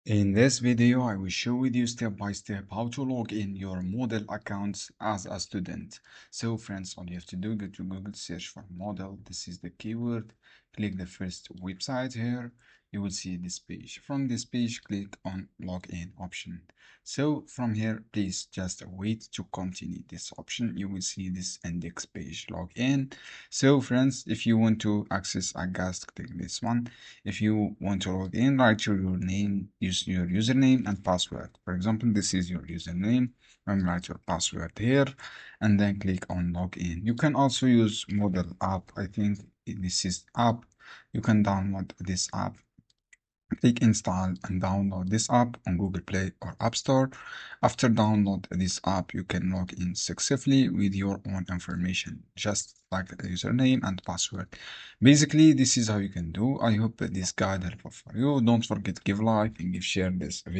In this video, I will show with you step by step how to log in your Moodle accounts as a student. So friends, all you have to do, go to Google, search for Moodle. This is the keyword. Click the first website here. You will see this page. From this page, click on login option. So from here, please just wait to continue this option. You will see this index page login. So friends, if you want to access a guest, click this one. If you want to log in, write your name, use your username and password. For example, this is your username, and write your password here, and then click on login. You can also use Moodle app. I think this is app. You can download this app. Click install and download this app on Google Play or App Store. After download this app, you can log in successfully with your own information, just like the username and password. Basically, this is how you can do. I hope that this guide helpful for you. Don't forget to give like and share this video.